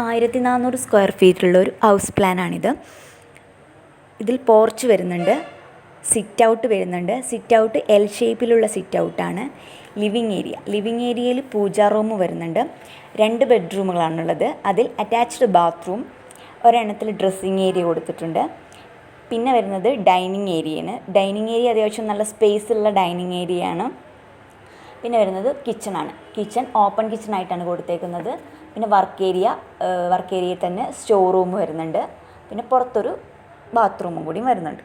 1400 square ഫീറ്റുള്ള ഒരു house പ്ലാനാണിത്. ഇതിൽ porch വരുന്നുണ്ട്, സിറ്റ് ഔട്ട് വരുന്നുണ്ട്. സിറ്റ് ഔട്ട് എൽ ഷേപ്പിലുള്ള സിറ്റ് ഔട്ടാണ്. ലിവിങ് ഏരിയയിൽ പൂജാ റൂം വരുന്നുണ്ട്. 2 ബെഡ്റൂമുകളാണുള്ളത്. അതിൽ അറ്റാച്ച്ഡ് ബാത്റൂം, ഒരെണ്ണത്തിൽ ഡ്രസ്സിങ് ഏരിയ കൊടുത്തിട്ടുണ്ട്. പിന്നെ വരുന്നത് ഡൈനിങ് ഏരിയയാണ്. ഡൈനിങ് ഏരിയ അത്യാവശ്യം നല്ല സ്പേസുള്ള ഡൈനിങ് ഏരിയയാണ്. പിന്നെ വരുന്നത് കിച്ചണാണ്. കിച്ചൺ ഓപ്പൺ കിച്ചണായിട്ടാണ് കൊടുത്തേക്കുന്നത്. പിന്നെ വർക്ക് ഏരിയയിൽ തന്നെ സ്റ്റോർ റൂം വരുന്നുണ്ട്. പിന്നെ പുറത്തൊരു ബാത്റൂമും കൂടി വരുന്നുണ്ട്.